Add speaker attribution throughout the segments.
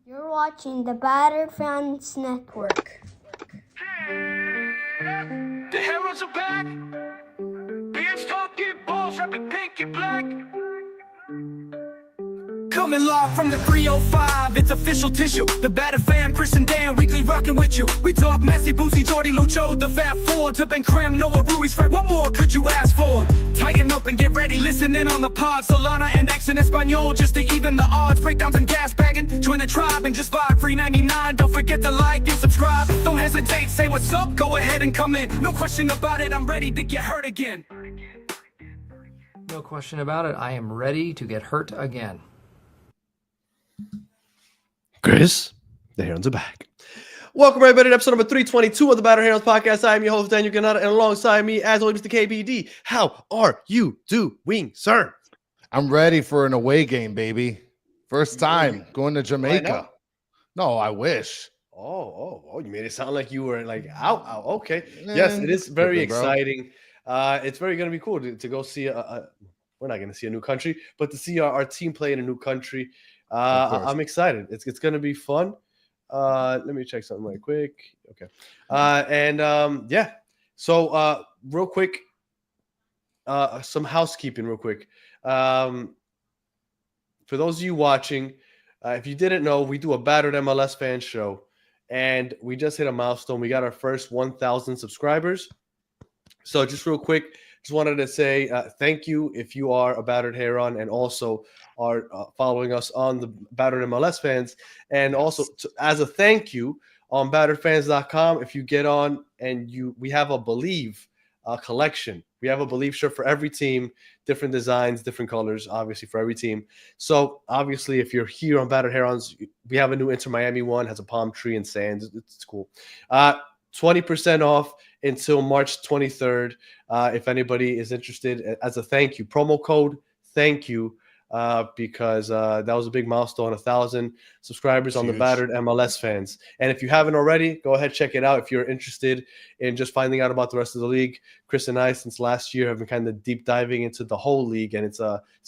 Speaker 1: You're watching the Batter Fans Network.
Speaker 2: The heroes are back. Beards talking balls, rapping pink and black. Coming live from the 305, it's official tissue. The Batter Fan, Chris and Dan, weekly rocking with you. We talk Messi, Boosie, Jordy, Lucho, the Fat Four, to Ben Cram, Noah, Ruiz, Fred. What more could you ask for? Tighten up and get ready, listen in on the pod. Solana and X in Espanol, just to even the odds. Breakdowns and gas bagging, join the tribe and just vibe. Free 99, don't forget to like and subscribe. Don't hesitate, say what's up, go ahead and come in. No question about it, I'm ready to get hurt again.
Speaker 3: No question about it, I am ready to get hurt again.
Speaker 4: Chris, the Herons are back. Welcome, everybody, to episode number 322 of the Batter Herons podcast. I am your host, Daniel Granada, and alongside me, as always, Mr. KBD. How are you doing, sir?
Speaker 5: I'm ready for an away game, baby. First time going to Jamaica. No, I wish.
Speaker 4: Oh, you made it sound like you were like out. Okay. Yes, it is very exciting. It's very going to be cool to go see we're not going to see a new country, but to see our team play in a new country. I'm excited. It's going to be fun. Let me check something right quick. Okay. Yeah. So real quick, some housekeeping real quick. For those of you watching, if you didn't know, we do a Battered MLS fan show, and we just hit a milestone. We got our first 1,000 subscribers. So just real quick, just wanted to say thank you if you are a Battered Heron and also are following us on the Battered MLS Fans. And also as a thank you on batteredfans.com, if you get on and we have a Believe collection. We have a Believe shirt for every team, different designs, different colors, obviously for every team. So obviously if you're here on Battered Herons, we have a new Inter Miami one, has a palm tree and sand. It's cool. 20% off until March 23rd. If anybody is interested, as a thank you, promo code thank you, because that was a big milestone, 1,000 subscribers on the Battered MLS Fans. And if you haven't already, go ahead, check it out. If you're interested in just finding out about the rest of the league, Chris and I, since last year, have been kind of deep diving into the whole league, and it's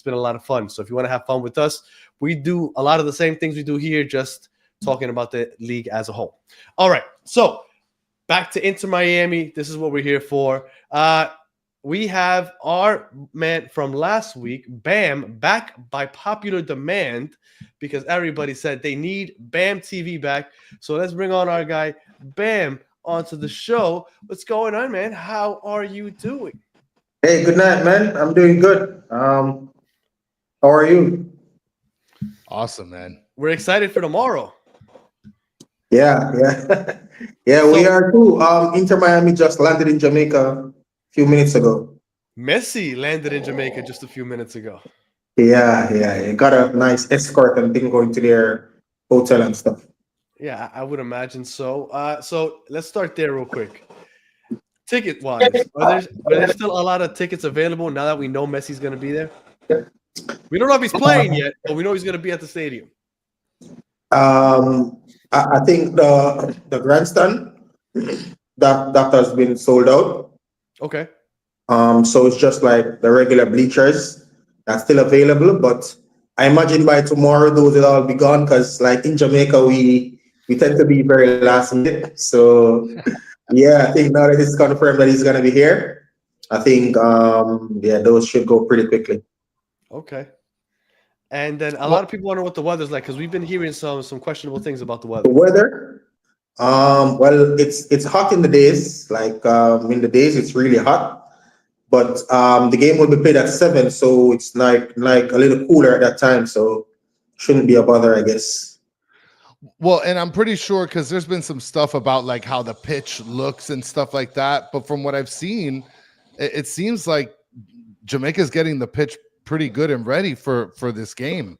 Speaker 4: been a lot of fun. So if you want to have fun with us, we do a lot of the same things we do here, just talking about the league as a whole. All right, so back to Inter Miami. This is what we're here for. We have our man from last week, Bam, back by popular demand because everybody said they need Bam TV back. So let's bring on our guy, Bam, onto the show. What's going on, man? How are you doing?
Speaker 6: Hey, good night, man. I'm doing good. How are you?
Speaker 5: Awesome, man.
Speaker 4: We're excited for tomorrow.
Speaker 6: Yeah. Yeah, we are too. Inter Miami just landed in Jamaica a few minutes ago.
Speaker 4: Messi landed in Jamaica just a few minutes ago.
Speaker 6: Yeah. Got a nice escort and thing going to their hotel and stuff.
Speaker 4: Yeah, I would imagine so. So let's start there real quick. Ticket-wise, are there still a lot of tickets available now that we know Messi's going to be there? We don't know if he's playing yet, but we know he's going to be at the stadium.
Speaker 6: I think the grandstand that has been sold out.
Speaker 4: Okay.
Speaker 6: So it's just like the regular bleachers that's still available, but I imagine by tomorrow those will all be gone because, like in Jamaica, we tend to be very last minute. So yeah, I think now that it's confirmed that he's gonna be here, I think those should go pretty quickly.
Speaker 4: Okay. And then a lot of people wonder what the weather's like because we've been hearing some questionable things about the weather.
Speaker 6: The weather, well, it's hot in the days. Like in the days, it's really hot. But the game will be played at 7, so it's like a little cooler at that time. So shouldn't be a bother, I guess.
Speaker 5: Well, and I'm pretty sure because there's been some stuff about like how the pitch looks and stuff like that. But from what I've seen, it seems like Jamaica's getting the pitch pretty good and ready for this game.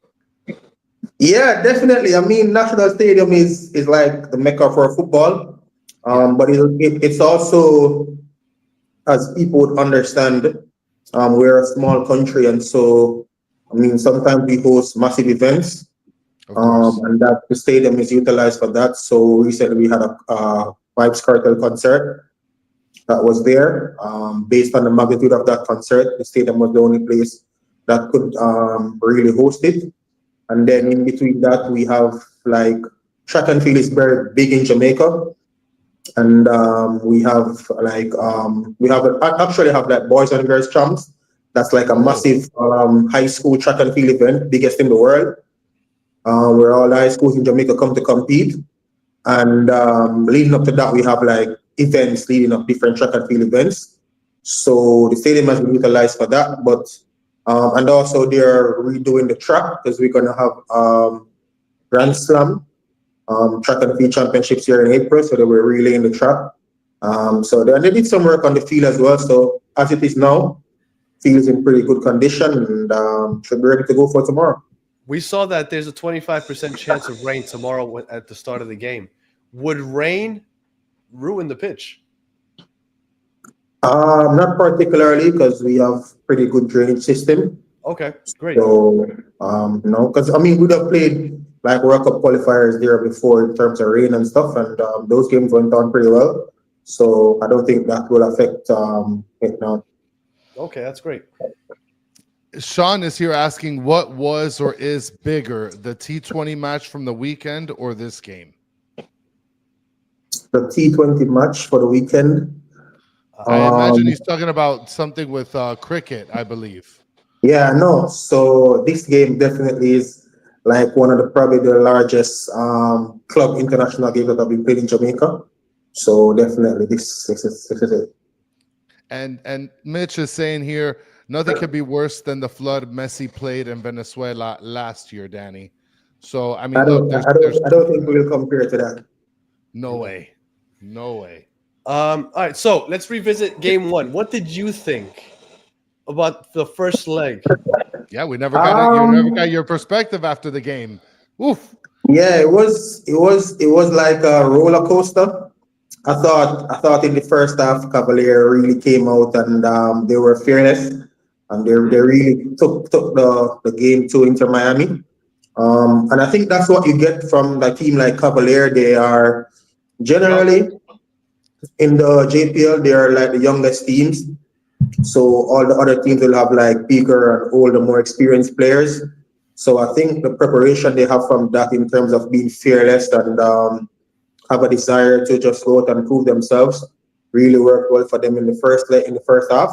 Speaker 6: Yeah, definitely. I mean, National Stadium is like the mecca for football, but it's also, as people would understand, we're a small country, and so I mean sometimes we host massive events, and that the stadium is utilized for that. So recently we had a Vibes Cartel concert that was there. Based on the magnitude of that concert, the stadium was the only place that could really host it. And then in between that, we have like track and field is very big in Jamaica, and we have like actually have like boys and girls champs. That's like a massive high school track and field event, biggest in the world, where all the high schools in Jamaica come to compete. And leading up to that, we have like events leading up different track and field events. So the stadium has been utilized for that, but and also they're redoing the track because we're gonna have Grand Slam track and field championships here in April. So they were relaying the track. So they did some work on the field as well. So as it is now, field is in pretty good condition and should be ready to go for tomorrow.
Speaker 4: We saw that there's a 25% chance of rain tomorrow at the start of the game. Would rain ruin the pitch?
Speaker 6: Not particularly because we have pretty good drainage system.
Speaker 4: Okay, great.
Speaker 6: So no, because I mean we'd have played like World Cup qualifiers there before in terms of rain and stuff, and those games went on pretty well. So I don't think that will affect it now.
Speaker 4: Okay, that's great.
Speaker 5: Sean is here asking what was or is bigger, the T20 match from the weekend or this game?
Speaker 6: The T20 match for the weekend.
Speaker 5: I imagine he's talking about something with cricket, I believe.
Speaker 6: Yeah, no. So this game definitely is like one of probably the largest club international games that have been played in Jamaica. So definitely this is it.
Speaker 5: And Mitch is saying here, nothing could be worse than the flood Messi played in Venezuela last year, Danny. So I mean,
Speaker 6: I don't think we will compare to that.
Speaker 5: No way.
Speaker 4: All right, so let's revisit game one. What did you think about the first leg?
Speaker 5: Yeah, we never got you never got your perspective after the game. Oof.
Speaker 6: Yeah, it was like a roller coaster. I thought in the first half, Cavalier really came out and they were fearless and they really took the game to Inter Miami. And I think that's what you get from a team like Cavalier. They are generally in the JPL, they are like the youngest teams. So all the other teams will have like bigger and older, more experienced players. So I think the preparation they have from that in terms of being fearless and have a desire to just go out and prove themselves really worked well for them in the first half.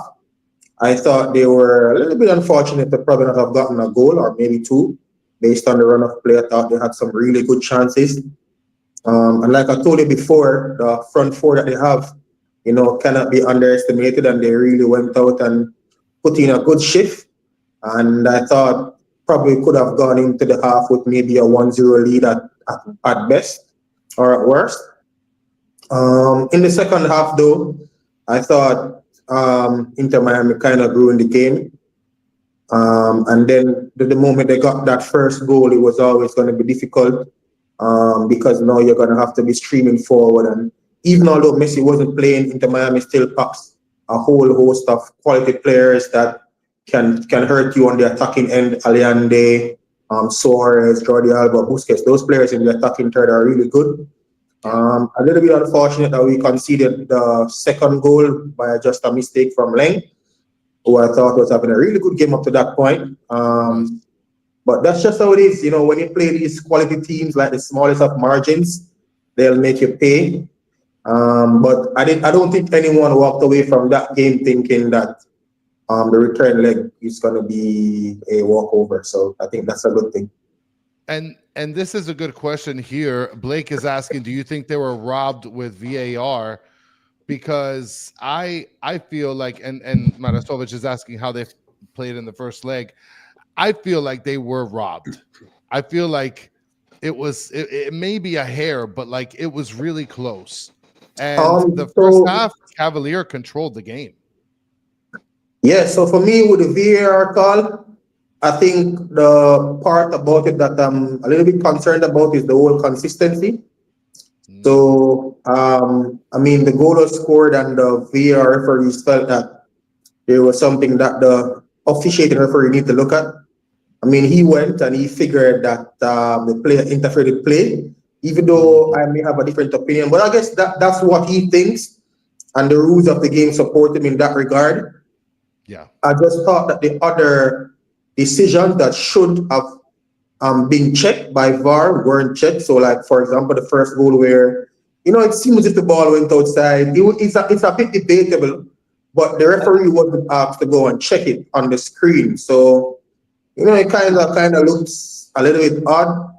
Speaker 6: I thought they were a little bit unfortunate to probably not have gotten a goal or maybe two based on the run of play. I thought they had some really good chances. And like I told you before, the front four that they have, cannot be underestimated, and they really went out and put in a good shift. And I thought probably could have gone into the half with maybe a 1-0 lead at best or at worst. In the second half, though, I thought Inter Miami kind of grew in the game. And then the moment they got that first goal, it was always going to be difficult because now you're going to have to be streaming forward. And even although Messi wasn't playing, Inter Miami still packs a whole host of quality players that can hurt you on the attacking end. Allende, Suarez, Jordi Alba, Busquets, those players in the attacking third are really good. A little bit unfortunate that we conceded the second goal by just a mistake from Leng, who I thought was having a really good game up to that point. But that's just how it is. When you play these quality teams like the smallest of margins, they'll make you pay. But I don't think anyone walked away from that game thinking that the return leg is going to be a walkover. So I think that's a good thing.
Speaker 5: And this is a good question here. Blake is asking, do you think they were robbed with VAR? Because I feel like, and Marastovich is asking how they played in the first leg. I feel like they were robbed. I feel like it may be a hair, but like it was really close. And the first half, Cavalier controlled the game.
Speaker 6: Yeah, so for me, with the VAR call, I think the part about it that I'm a little bit concerned about is the whole consistency. So, the goal was scored and the VAR referees felt that there was something that the officiating referee need to look at. He went and he figured that the player interfered with play, even though I may have a different opinion. But I guess that's what he thinks, and the rules of the game support him in that regard.
Speaker 5: Yeah.
Speaker 6: I just thought that the other decisions that should have being checked by VAR weren't checked. So, like for example, the first goal where it seems as if the ball went outside. It's a bit debatable, but the referee wasn't asked to go and check it on the screen. So, it kind of looks a little bit odd.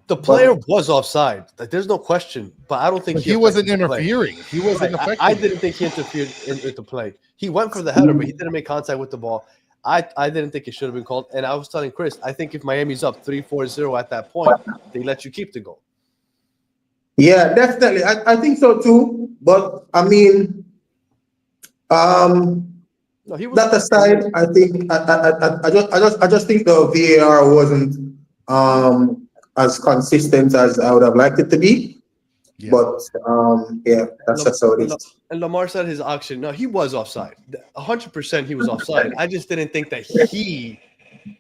Speaker 4: The player was offside. Like, there's no question. But I don't think
Speaker 5: he wasn't interfering. He wasn't affecting.
Speaker 4: I didn't think he interfered with the play. He went for the header, but he didn't make contact with the ball. I didn't think it should have been called. And I was telling Chris, I think if Miami's up 3-4-0 at that point, they let you keep the goal.
Speaker 6: Yeah, definitely. I think so too. But I mean, that aside, I think I just think the VAR wasn't as consistent as I would have liked it to be. Yeah. But that's just how it is.
Speaker 4: And Lamar said his auction. No, he was offside. 100% he was offside. I just didn't think that he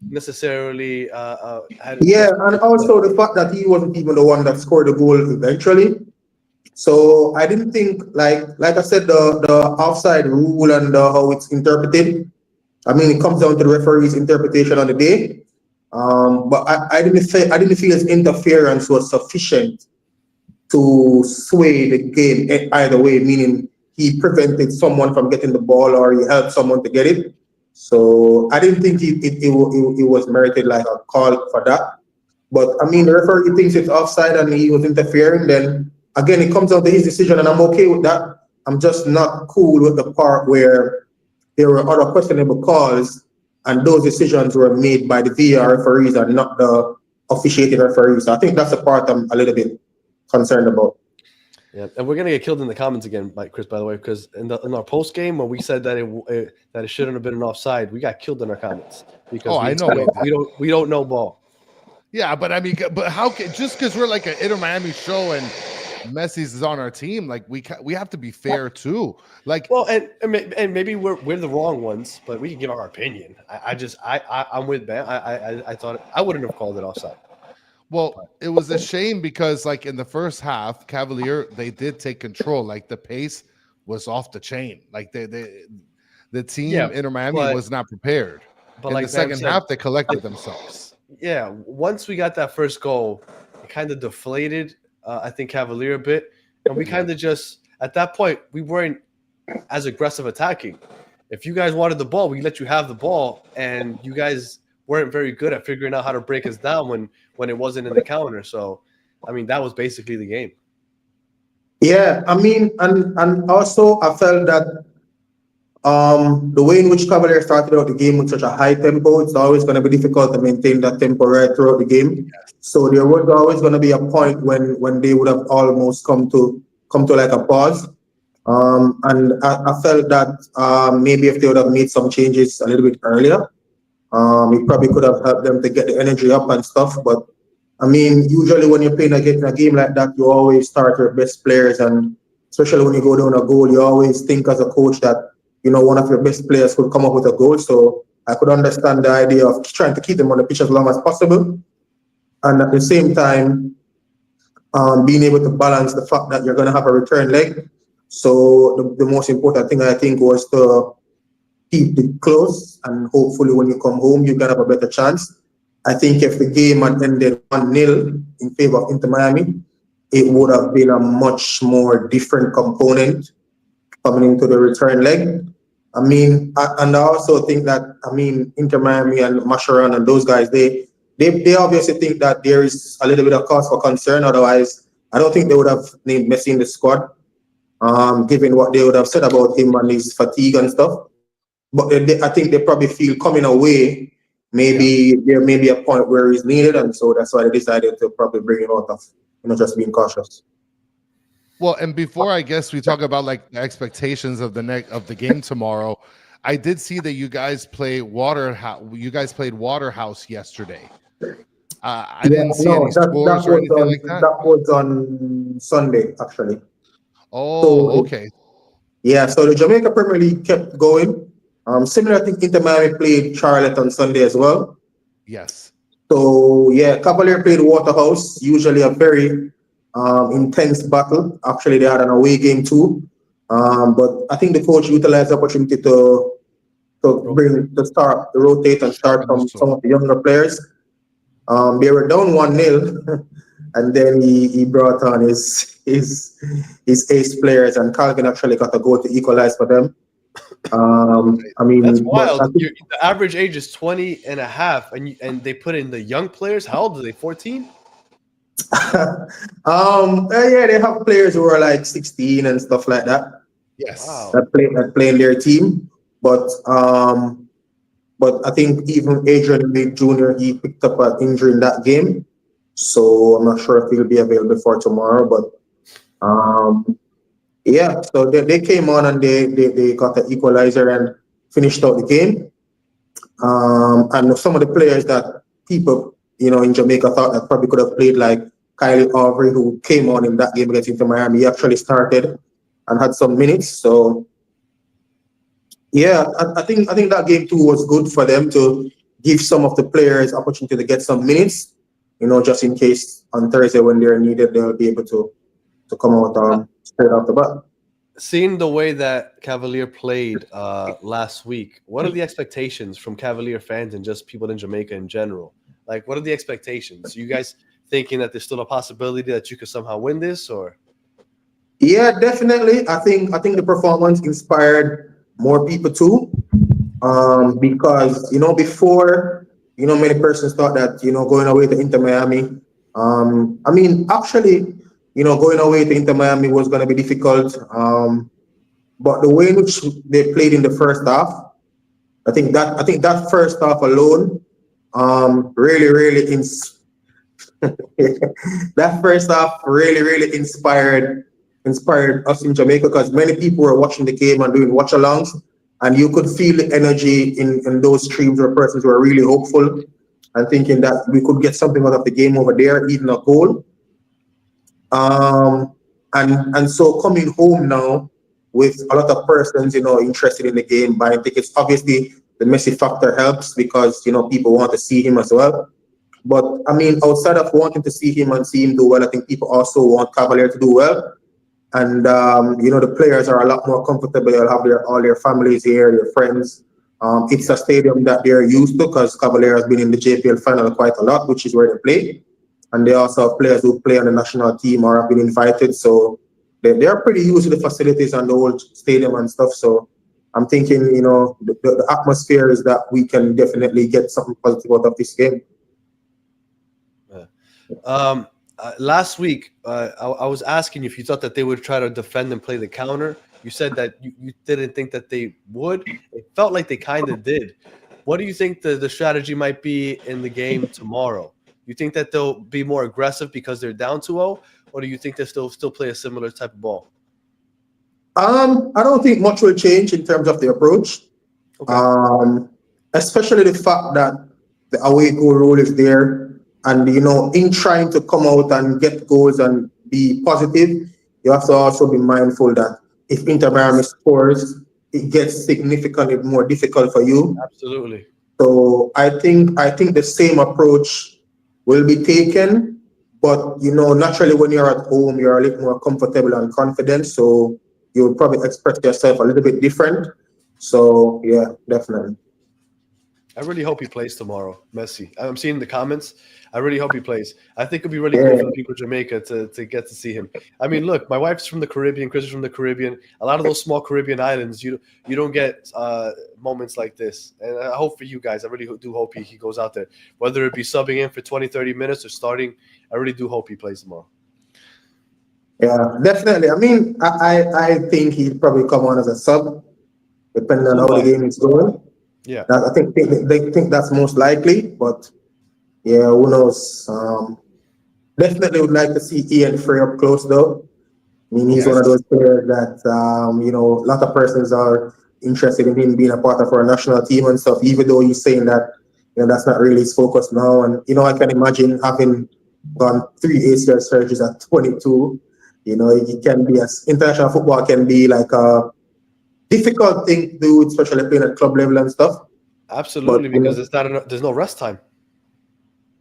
Speaker 4: necessarily had.
Speaker 6: Yeah, and also the fact that he wasn't even the one that scored the goal eventually. So I didn't think like I said, the offside rule and how it's interpreted. I mean, it comes down to the referee's interpretation on the day. But I didn't feel his interference was sufficient to sway the game either way, meaning he prevented someone from getting the ball or he helped someone to get it. So I didn't think it was merited like a call for that. But I mean, the referee thinks it's offside and he was interfering, then again, it comes down to his decision and I'm okay with that. I'm just not cool with the part where there were other questionable calls and those decisions were made by the VAR referees and not the officiating referees. So I think that's the part I'm a little bit concerned about.
Speaker 4: Yeah, and we're gonna get killed in the comments again, Chris. By the way, because in our post game when we said that it shouldn't have been an offside, we got killed in our comments because
Speaker 5: I know
Speaker 4: we don't know ball.
Speaker 5: Yeah, but I mean, how can just because we're like an Inter Miami show and Messi's is on our team, like we have to be fair too. Like,
Speaker 4: well, and maybe we're the wrong ones, but we can give our opinion. I'm with Ben. I thought I wouldn't have called it offside.
Speaker 5: Well, it was a shame because, like, in the first half, Cavalier, they did take control. Like, the pace was off the chain. Like, the team, Inter Miami, was not prepared. But in like the second half, they collected themselves.
Speaker 4: Yeah, once we got that first goal, it kind of deflated, I think, Cavalier a bit. And we kind of just, at that point, we weren't as aggressive attacking. If you guys wanted the ball, we let you have the ball, and you guys weren't very good at figuring out how to break us down when it wasn't in the counter. So, I mean, that was basically the game.
Speaker 6: Yeah, I mean, and also I felt that the way in which Cavalier started out the game with such a high tempo, it's always going to be difficult to maintain that tempo right throughout the game. Yes. So there was always going to be a point when they would have almost come to like a pause. And I felt that maybe if they would have made some changes a little bit earlier, it probably could have helped them to get the energy up and stuff. But I mean, usually when you're playing a game like that, you always start your best players, and especially when you go down a goal, you always think as a coach that one of your best players could come up with a goal. So I could understand the idea of trying to keep them on the pitch as long as possible, and at the same time, being able to balance the fact that you're going to have a return leg. So the most important thing I think was to keep it close, and hopefully when you come home, you can have a better chance. I think if the game had ended 1-0 in favor of Inter Miami, it would have been a much more different component coming into the return leg. I mean, and I also think that, Inter Miami and Mascherano and those guys, they obviously think that there is a little bit of cause for concern. Otherwise, I don't think they would have named Messi in the squad, given what they would have said about him and his fatigue and stuff. But I think they probably feel coming away, maybe there may be a point where he's needed, and so that's why they decided to probably bring him out of, just being cautious.
Speaker 5: Well, and before I guess we talk about like the expectations of the game tomorrow, I did see that you guys played Waterhouse yesterday. I didn't see any scores or anything like that.
Speaker 6: That was on Sunday, actually.
Speaker 5: Oh, so, okay.
Speaker 6: Yeah, so the Jamaica Premier League kept going. Similar, I think Inter Miami played Charlotte on Sunday as well.
Speaker 5: Yes.
Speaker 6: So, yeah, Cavalier played Waterhouse, usually a very intense battle. Actually, they had an away game too. But I think the coach utilized the opportunity to rotate and start from some of the younger players. They were down 1-0, and then he brought on his ace players, and Calvin actually got a goal to equalize for them. I mean,
Speaker 4: that's wild. The average age is 20 and a half, and they put in the young players. How old are they? 14?
Speaker 6: Yeah, they have players who are like 16 and stuff like that.
Speaker 5: Yes.
Speaker 4: Wow.
Speaker 6: That play in their team, but I think even Adrian Lee Jr. he picked up an injury in that game, so I'm not sure if he'll be available for tomorrow. But yeah, so they came on and they got the equalizer and finished out the game. And some of the players that people in Jamaica thought that probably could have played, like Kylie Aubrey, who came on in that game against Inter Miami, he actually started and had some minutes. So yeah, I think that game too was good for them to give some of the players opportunity to get some minutes, just in case on Thursday when they're needed, they'll be able to come out straight off the bat.
Speaker 4: Seeing the way that Cavalier played last week, what are the expectations from Cavalier fans and just people in Jamaica in general? Like, what are the expectations? You guys thinking that there's still a possibility that you could somehow win this, or?
Speaker 6: Yeah, definitely. I think the performance inspired more people too, because before many persons thought that going away to Inter Miami. I mean, actually, going away to Inter Miami was going to be difficult. But the way in which they played in the first half, I think that first half alone, really that first half really inspired us in Jamaica, because many people were watching the game and doing watch-alongs, and you could feel the energy in those streams where persons were really hopeful and thinking that we could get something out of the game over there, even a goal. And so coming home now with a lot of persons, interested in the game, buying tickets. Obviously, the Messi factor helps because people want to see him as well. But I mean, outside of wanting to see him and see him do well, I think people also want Cavalier to do well. And the players are a lot more comfortable. They'll have all their families here, their friends. It's a stadium that they're used to because Cavalier has been in the JPL final quite a lot, which is where they play. And they also have players who play on the national team or have been invited. So they're pretty used to the facilities and the old stadium and stuff. So I'm thinking, the atmosphere is that we can definitely get something positive out of this game.
Speaker 4: Last week, I was asking you if you thought that they would try to defend and play the counter. You said that you didn't think that they would. It felt like they kind of did. What do you think the strategy might be in the game tomorrow? You think that they'll be more aggressive because they're down 2-0, or do you think they'll still play a similar type of ball?
Speaker 6: I don't think much will change in terms of the approach. Okay. Especially the fact that the away goal rule is there, and in trying to come out and get goals and be positive, you have to also be mindful that if Inter Miami scores, it gets significantly more difficult for you.
Speaker 4: Absolutely.
Speaker 6: So I think the same approach will be taken, but naturally when you're at home, you're a little more comfortable and confident, so you would probably express yourself a little bit different. So yeah, definitely.
Speaker 4: I really hope he plays tomorrow, Messi. I'm seeing the comments. I really hope he plays. I think it'd be really cool for the people of Jamaica to get to see him. I mean, look, my wife's from the Caribbean, Chris is from the Caribbean. A lot of those small Caribbean islands, you don't get moments like this. And I hope for you guys, I really do hope he goes out there. Whether it be subbing in for 20, 30 minutes or starting, I really do hope he plays tomorrow.
Speaker 6: Yeah, definitely. I mean, I think he'd probably come on as a sub, depending on how the game is going.
Speaker 4: Yeah,
Speaker 6: I think they think that's most likely, but yeah, who knows? Definitely would like to see Ian Frey up close, though. I mean, he's one of those players that a lot of persons are interested in him being a part of our national team and stuff. Even though he's saying that that's not really his focus now, and I can imagine having gone 3 ACL surgeries at 22. It can be international football can be like a difficult thing to do, especially playing at club level and stuff.
Speaker 4: Absolutely, because there's no rest time.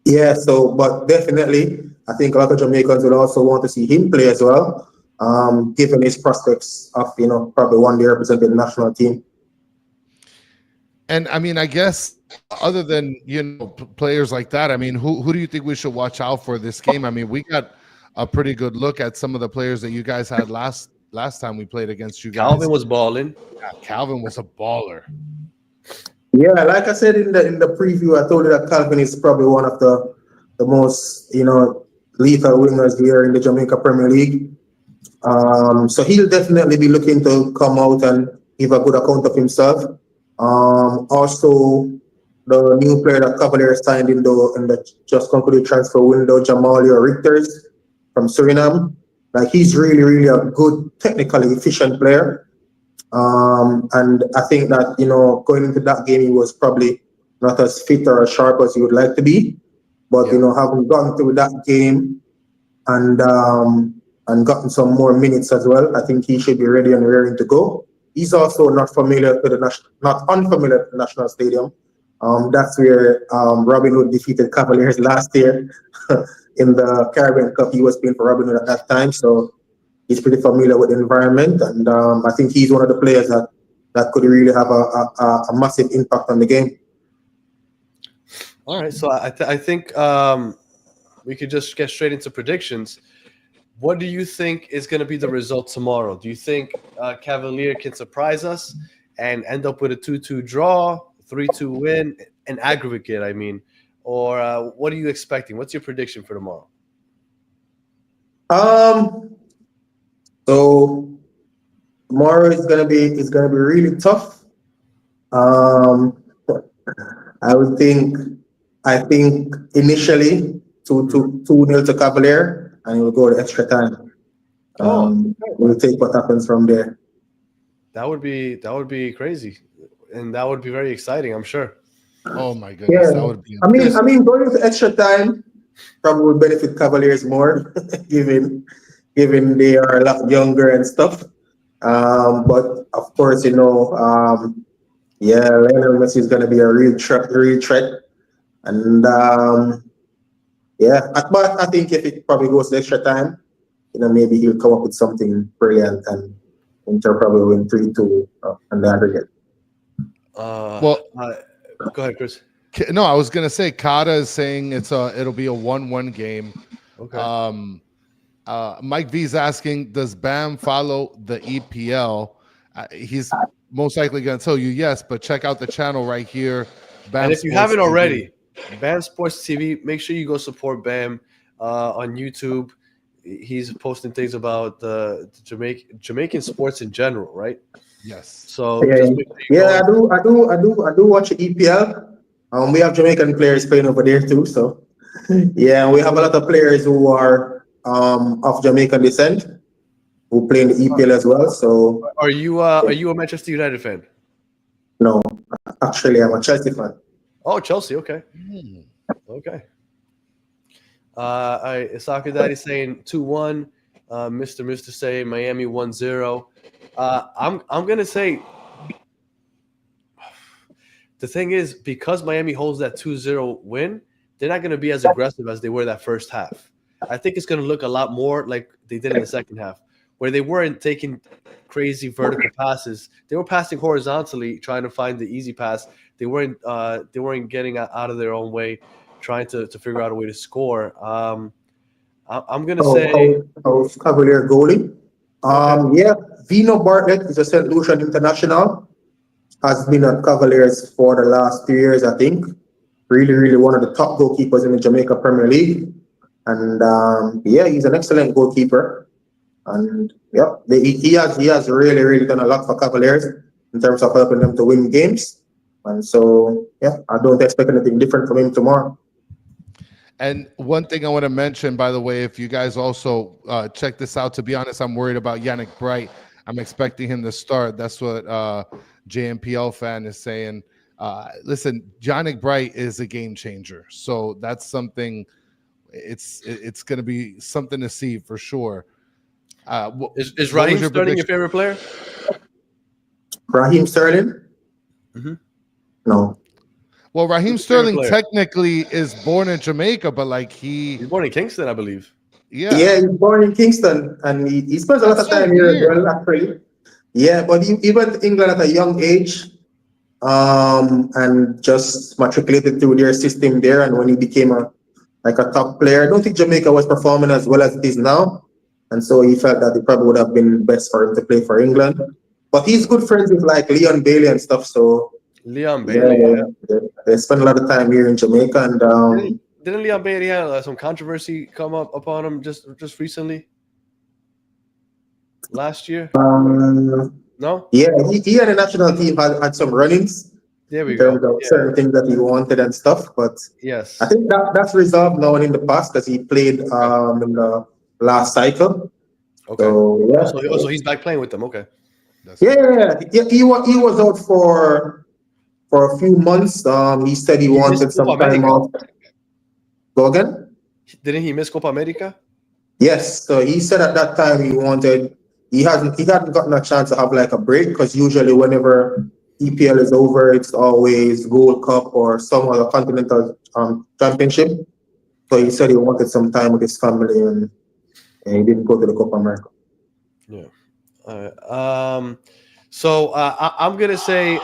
Speaker 6: Yeah, but definitely, I think a lot of Jamaicans would also want to see him play as well, given his prospects of, probably one day representing the national team.
Speaker 5: And I mean, I guess other than players like that, I mean, who do you think we should watch out for this game? I mean, we got a pretty good look at some of the players that you guys had last time we played against you guys.
Speaker 4: Calvin was balling.
Speaker 5: Yeah, Calvin was a baller.
Speaker 6: Yeah, like I said in the preview, I told you that Calvin is probably one of the most lethal wingers here in the Jamaica Premier League. So he'll definitely be looking to come out and give a good account of himself. Also, the new player that Cavalier signed in the just concluded transfer window, Jamalio Richters from Suriname. Like, he's really, really a good, technically efficient player. And I think that, going into that game, he was probably not as fit or as sharp as he would like to be. But, having gone through that game and gotten some more minutes as well, I think he should be ready and raring to go. He's also not unfamiliar to the National Stadium. That's where Robin Hood defeated Cavaliers last year in the Caribbean Cup. He was playing for Robin Hood at that time, so he's pretty familiar with the environment. And I think he's one of the players that could really have a massive impact on the game.
Speaker 4: All right, so I think we could just get straight into predictions. What do you think is going to be the result tomorrow? Do you think Cavalier can surprise us and end up with a 2-2 draw, 3-2 win, an aggregate, I mean? Or what are you expecting? What's your prediction for tomorrow?
Speaker 6: So tomorrow is gonna be really tough. I think initially 2-0 to Cavalier. And we'll go to extra time. We'll take what happens from there.
Speaker 4: That would be crazy, and that would be very exciting, I'm sure.
Speaker 5: Oh my goodness,
Speaker 6: yeah.
Speaker 5: That would be.
Speaker 6: I mean, going to extra time probably would benefit Cavaliers more, given they are a lot younger and stuff. But of course, Lionel Messi is going to be a real threat, and. Yeah, but I think if it probably goes to extra time, maybe he'll come up with something brilliant and Inter probably win 3-2 on the aggregate.
Speaker 4: Go ahead, Chris.
Speaker 5: No, I was gonna say Kata is saying it'll be a 1-1 game.
Speaker 4: Okay.
Speaker 5: Mike V's asking, does Bam follow the EPL? He's most likely gonna tell you yes, but check out the channel right here.
Speaker 4: Bam and if you haven't already. Bam Sports TV, make sure you go support Bam on YouTube. He's posting things about the Jamaican sports in general, right?
Speaker 5: Yes.
Speaker 6: So I do watch EPL. We have Jamaican players playing over there too. So yeah, we have a lot of players who are of Jamaican descent who play in the EPL as well. So
Speaker 4: are you a Manchester United fan?
Speaker 6: No, actually, I'm a Chelsea fan.
Speaker 4: Oh, Chelsea, okay. Okay. Isaka Daddy saying 2-1. Mr. saying Miami 1-0. I'm gonna say the thing is, because Miami holds that 2-0 win, they're not gonna be as aggressive as they were that first half. I think it's gonna look a lot more like they did in the second half, where they weren't taking crazy vertical passes. They were passing horizontally, trying to find the easy pass. They weren't getting out of their own way, trying to figure out a way to score. I'm gonna say
Speaker 6: Cavalier goalie. Yeah, Vino Bartlett is a St. Lucian international. Has been at Cavaliers for the last 3 years, I think. Really, really one of the top goalkeepers in the Jamaica Premier League. And he's an excellent goalkeeper. And yeah, he has really, really done a lot for Cavaliers in terms of helping them to win games. And so, yeah, I don't expect anything different from him tomorrow.
Speaker 5: And one thing I want to mention, by the way, if you guys also check this out, to be honest, I'm worried about Yannick Bright. I'm expecting him to start. That's what JMPL fan is saying. Listen, Yannick Bright is a game changer. So that's something, it's going to be something to see for sure.
Speaker 4: Is Raheem Sterling your favorite player?
Speaker 6: Raheem Sterling?
Speaker 4: Mm-hmm.
Speaker 6: No.
Speaker 5: Well, Raheem Sterling technically is born in Jamaica, but like he's
Speaker 4: born in Kingston, I believe.
Speaker 6: Yeah, he's born in Kingston, and he spends a lot of time here as well, actually. Yeah, but he went to England at a young age, and just matriculated through their system there. And when he became a top player, I don't think Jamaica was performing as well as it is now, and so he felt that it probably would have been best for him to play for England. But he's good friends with like Leon Bailey and stuff, so
Speaker 4: Leon Bailey.
Speaker 6: they spend a lot of time here in Jamaica. And
Speaker 4: didn't Leon Bailey have some controversy come up upon him just recently? Last year? No?
Speaker 6: Yeah, he and the national team had some run-ins.
Speaker 4: There we
Speaker 6: in
Speaker 4: go.
Speaker 6: terms of certain things that he wanted and stuff, but
Speaker 4: yes,
Speaker 6: I think that's resolved now and in the past because he played in the last cycle.
Speaker 4: Okay.
Speaker 6: So yeah.
Speaker 4: So he's back playing with them. Okay.
Speaker 6: Yeah. He was out for a few months. He said he wanted some time off. Go again?
Speaker 4: Didn't he miss Copa America?
Speaker 6: Yes. So he said at that time he hadn't gotten a chance to have like a break, because usually whenever EPL is over, it's always Gold Cup or some other continental championship. So he said he wanted some time with his family, and he didn't go to the Copa America.
Speaker 4: Yeah. So I'm gonna say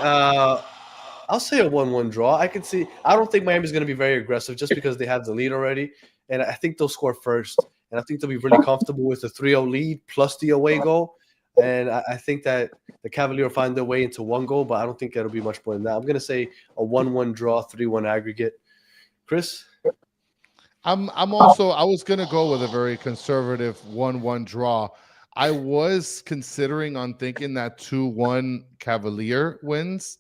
Speaker 4: I'll say a 1-1 draw. I don't think Miami's gonna be very aggressive just because they have the lead already, and I think they'll score first, and I think they'll be really comfortable with the 3-0 lead plus the away goal. And I think that the Cavalier will find their way into 1 goal, but I don't think it'll be much more than that. I'm going to say a 1-1 draw, 3-1 aggregate. Chris?
Speaker 5: I was going to go with a very conservative 1-1 draw. I was considering on thinking that 2-1 Cavalier wins.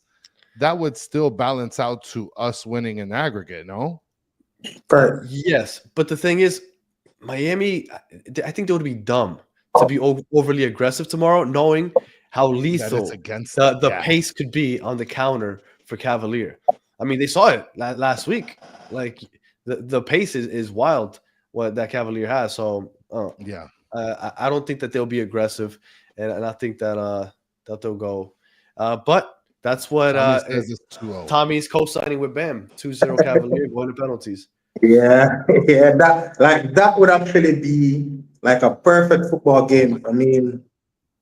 Speaker 5: That would still balance out to us winning in aggregate, no?
Speaker 6: Correct.
Speaker 4: Yes, but the thing is, Miami, I think they would be dumb to be overly aggressive tomorrow, knowing how lethal the pace could be on the counter for Cavalier. I mean, they saw it last week. Like the pace is wild what that Cavalier has. So I don't think that they'll be aggressive, and I think that they'll go. But that's what Tommy's co-signing with Bam. 2-0 Cavalier going to penalties.
Speaker 6: Yeah, that would actually be like a perfect football game. I mean,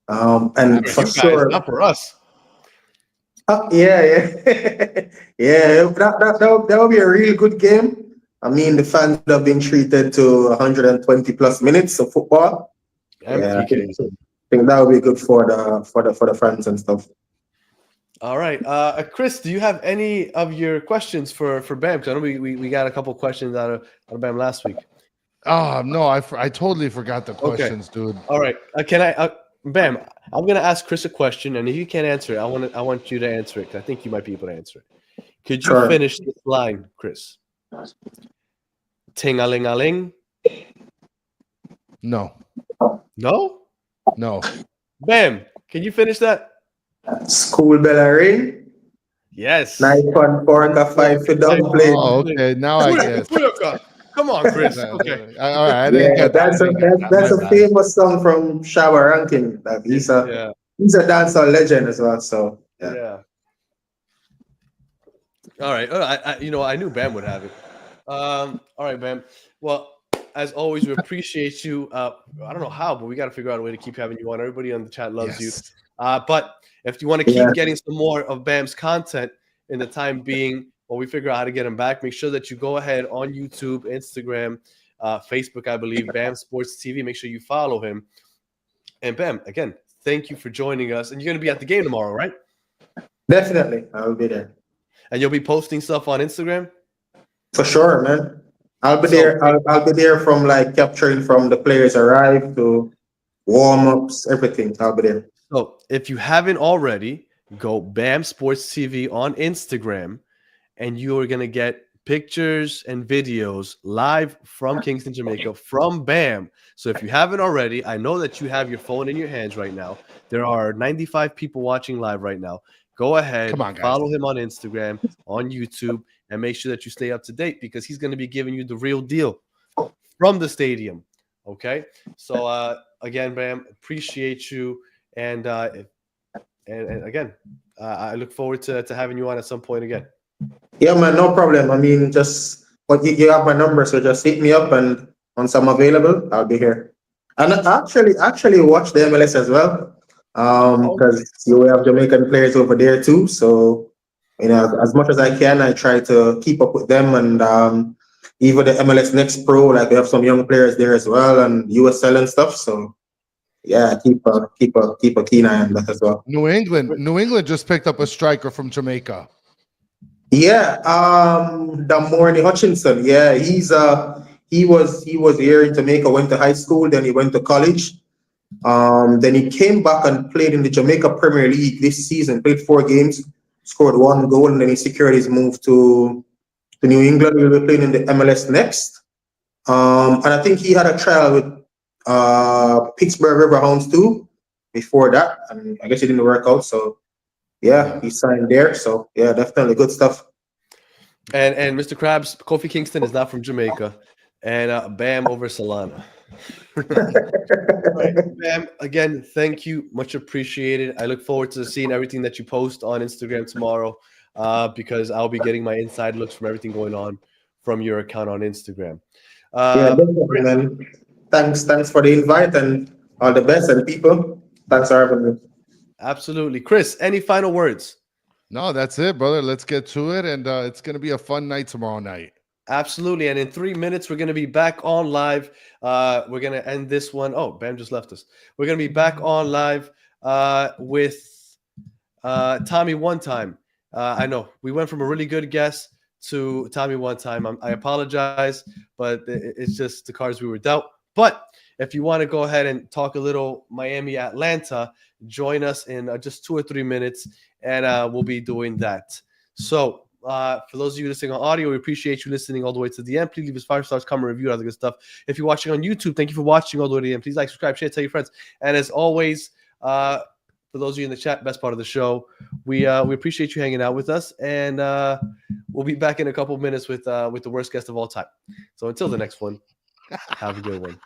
Speaker 6: and for sure,
Speaker 4: not for us.
Speaker 6: Yeah. That would be a really good game. I mean, the fans would have been treated to 120 plus minutes of football. Yeah, I think that would be good for the fans and stuff.
Speaker 4: All right, Chris, do you have any of your questions for Bam? Because I know we got a couple questions out of Bam last week.
Speaker 5: Oh no, I totally forgot the questions, dude.
Speaker 4: All right, Bam? I'm gonna ask Chris a question, and if you can't answer it, I want you to answer it, because I think you might be able to answer it. Could you finish this line, Chris? Ting-a-ling-a-ling.
Speaker 5: No.
Speaker 4: Bam, can you finish that?
Speaker 6: School bell a ring.
Speaker 4: Yes.
Speaker 6: Nice one, 4-5 for double play.
Speaker 5: Oh, okay. Now I guess.
Speaker 4: Come on, Chris. Okay.
Speaker 5: All right. I didn't get
Speaker 6: that's a famous song from Shabba Rankin. Like he's a dancehall legend as well. So
Speaker 4: yeah. All right. I knew Bam would have it. All right, Bam. Well, as always, we appreciate you. I don't know how, but we got to figure out a way to keep having you on. Everybody on the chat loves you. But if you want to keep getting some more of Bam's content in the time being, while we figure out how to get him back, make sure that you go ahead on YouTube, Instagram, Facebook, I believe, Bam Sports TV. Make sure you follow him. And Bam, again, thank you for joining us. And you're going to be at the game tomorrow, right?
Speaker 6: Definitely. I will be there.
Speaker 4: And you'll be posting stuff on Instagram?
Speaker 6: For sure, man. I'll be there. I'll be there from like capturing from the players arrive to warm-ups, everything. I'll be there.
Speaker 4: So if you haven't already, go Bam Sports TV on Instagram, and you are going to get pictures and videos live from Kingston, Jamaica, from Bam. So if you haven't already, I know that you have your phone in your hands right now. There are 95 people watching live right now. Go ahead, follow him on Instagram, on YouTube, and make sure that you stay up to date, because he's going to be giving you the real deal from the stadium. Okay? So, again, Bam, appreciate you. And again, I look forward to having you on at some point again.
Speaker 6: Yeah, man, no problem. I mean, you have my number, so just hit me up, and once I'm available, I'll be here. And I actually watch the MLS as well, because you have Jamaican players over there too. So You know, as much as I can, I try to keep up with them, and even the MLS Next Pro, like we have some young players there as well, and USL and stuff. So yeah, keep a keen eye on that as well.
Speaker 5: New England just picked up a striker from Jamaica.
Speaker 6: Yeah, Damorny Hutchinson. Yeah, he was here in Jamaica, went to high school, then he went to college. Then he came back and played in the Jamaica Premier League this season, played 4 games, scored 1 goal, and then he secured his move to New England. He will be playing in the MLS next. And I think he had a trial with Pittsburgh Riverhounds too before that, and I guess it didn't work out. So yeah, he signed there. So yeah, definitely good stuff.
Speaker 4: And Mr. Krabs, Kofi Kingston is not from Jamaica, and Bam over Solana. Right. Bam, again, thank you, much appreciated. I look forward to seeing everything that you post on Instagram tomorrow, because I'll be getting my inside looks from everything going on from your account on Instagram.
Speaker 6: Yeah, definitely, man. Thanks for the invite, and all the best, and people, thanks for having me.
Speaker 4: Absolutely. Chris, any final words?
Speaker 5: No, that's it, brother. Let's get to it, and it's going to be a fun night tomorrow night.
Speaker 4: Absolutely. And in 3 minutes, we're going to be back on live. We're going to end this one. Oh, Bam just left us. We're going to be back on live with Tommy One Time. I know we went from a really good guest to Tommy One Time. I apologize, but it's just the cards we were dealt. But if you want to go ahead and talk a little Miami, Atlanta, join us in just 2 or 3 minutes, and we'll be doing that. So for those of you listening on audio, we appreciate you listening all the way to the end. Please leave us 5 stars, comment, review, all the good stuff. If you're watching on YouTube, thank you for watching all the way to the end. Please like, subscribe, share, tell your friends. And as always, for those of you in the chat, best part of the show, we appreciate you hanging out with us, and we'll be back in a couple minutes with the worst guest of all time. So until the next one, have a good one.